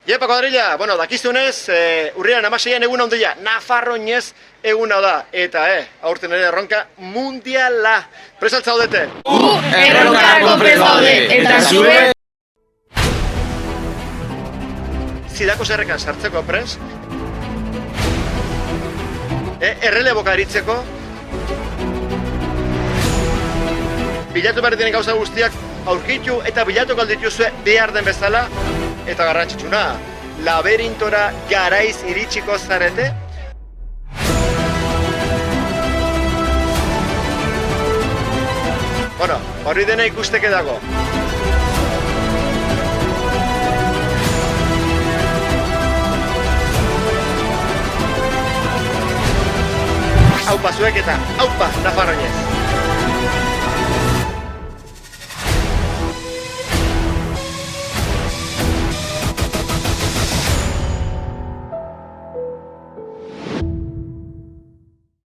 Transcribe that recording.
Iepa kuadrilla, bueno, dakizunez, urriaren 16an egun handia, Nafarroinez eguna da, eta aurten ere erronka mundiala. Prest zaudete? Erronkarako prest gaude, eta zue? Zidako zerrekan sartzeko prest? Erreleboka eritzeko? Bilatu behar diren gauza guztiak aurkitu eta bilatuko aldituzue behar den bezala. Eta garrantzitsuna, laberintora garaiz iritsiko zarete? Bueno, hori dena ikusteke dago. Aupa zuek eta aupa Nafarroinez!